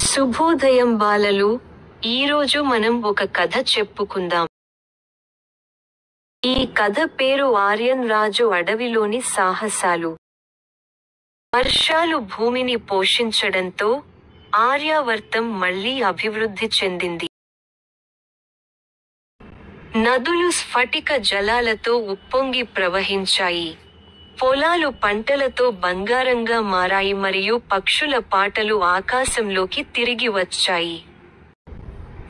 శుభోదయం బాలలు, ఈరోజు మనం ఒక కథ చెప్పుకుందాం. ఈ కథ పేరు ఆర్యన్ రాజు అడవిలోని సాహసాలు. వర్షాలు భూమిని పోషించడంతో ఆర్యావర్తం మళ్లీ అభివృద్ధి చెందింది. నదులు స్ఫటిక జలాలతో ఉప్పొంగి ప్రవహించాయి. పొలాలు పంటలతో బంగారంగా మారాయి మరియు పక్షుల పాటలు ఆకాశంలోకి తిరిగి వచ్చాయి.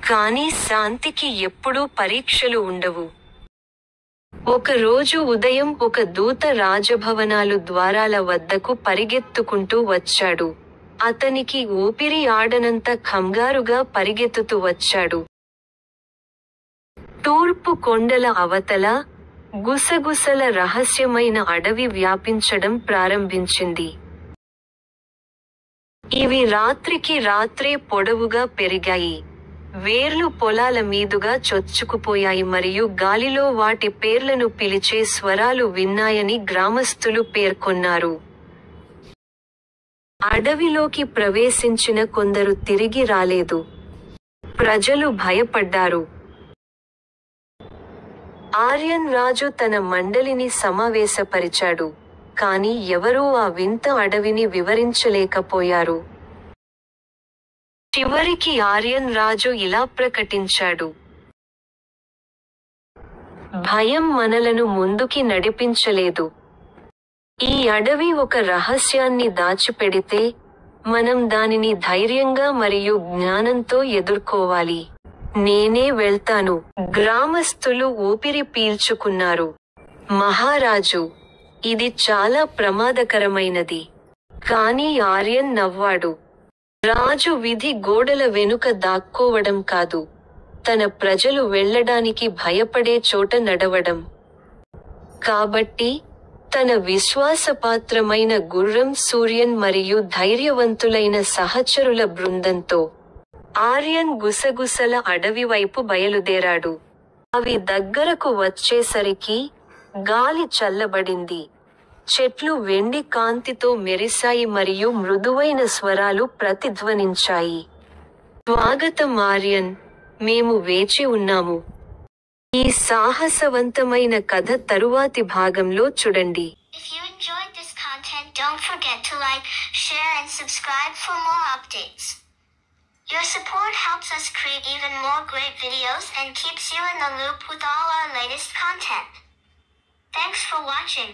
కానీ శాంతికి ఎప్పుడూ పరీక్షలు ఉండవు. ఒక రోజు ఉదయం ఒక దూత రాజభవనాలు ద్వారాల వద్దకు పరిగెత్తుకుంటూ వచ్చాడు. అతనికి ఊపిరి ఆడనంత కంగారుగా పరిగెత్తుతూ వచ్చాడు. తూర్పు కొండల అవతల గుసగుసల రహస్యమైన అడవి వ్యాపించడం ప్రారంభించింది. ఇవి రాత్రికి రాత్రే పొడవుగా పెరిగాయి. వేర్లు పొలాల మీదుగా చొచ్చుకుపోయాయి మరియు గాలిలో వాటి పేర్లను పిలిచే స్వరాలు విన్నాయని గ్రామస్తులు పేర్కొన్నారు. అడవిలోకి ప్రవేశించిన కొందరు తిరిగి రాలేదు. ప్రజలు భయపడ్డారు. ఆర్యన్ రాజు తన మండలిని సమావేశపరిచాడు, కాని ఎవరూ ఆ వింత అడవిని వివరించలేకపోయారు. చివరికి ఆర్యన్ రాజు ఇలా ప్రకటించాడు: భయం మనలను ముందుకి నడిపించలేదు. ఈ అడవి ఒక రహస్యాన్ని దాచిపెడితే, మనం దానిని ధైర్యంగా మరియు జ్ఞానంతో ఎదుర్కోవాలి. నేనే వెళ్తాను. గ్రామస్తులు ఊపిరి పీల్చుకున్నారు. మహారాజు, ఇది చాలా ప్రమాదకరమైనది. కానీ ఆర్యన్ నవ్వాడు. రాజు విధి గోడల వెనుక దాక్కోవడం కాదు, తన ప్రజలు వెళ్ళడానికి భయపడే చోట నడవడం. కాబట్టి, తన విశ్వాసపాత్రమైన గుర్రం సూర్యన్ మరియు ధైర్యవంతులైన సహచరుల బృందంతో ఆర్యన్ గుసగుసల అడవి వైపు బయలుదేరాడు. అవి దగ్గరకు వచ్చేసరికి, గాలి చల్లబడింది. చెట్లు వెండి కాంతితో మెరిశాయి మరియు మృదువైన స్వరాలు ప్రతిధ్వనించాయి. స్వాగతం ఆర్యన్, మేము వేచి ఉన్నాము. ఈ సాహసవంతమైన కథ తరువాతి భాగంలో చూడండి. If you enjoyed this content, don't forget to like, share and subscribe for more updates. Your support helps us create even more great videos and keeps you in the loop with all our latest content. Thanks for watching.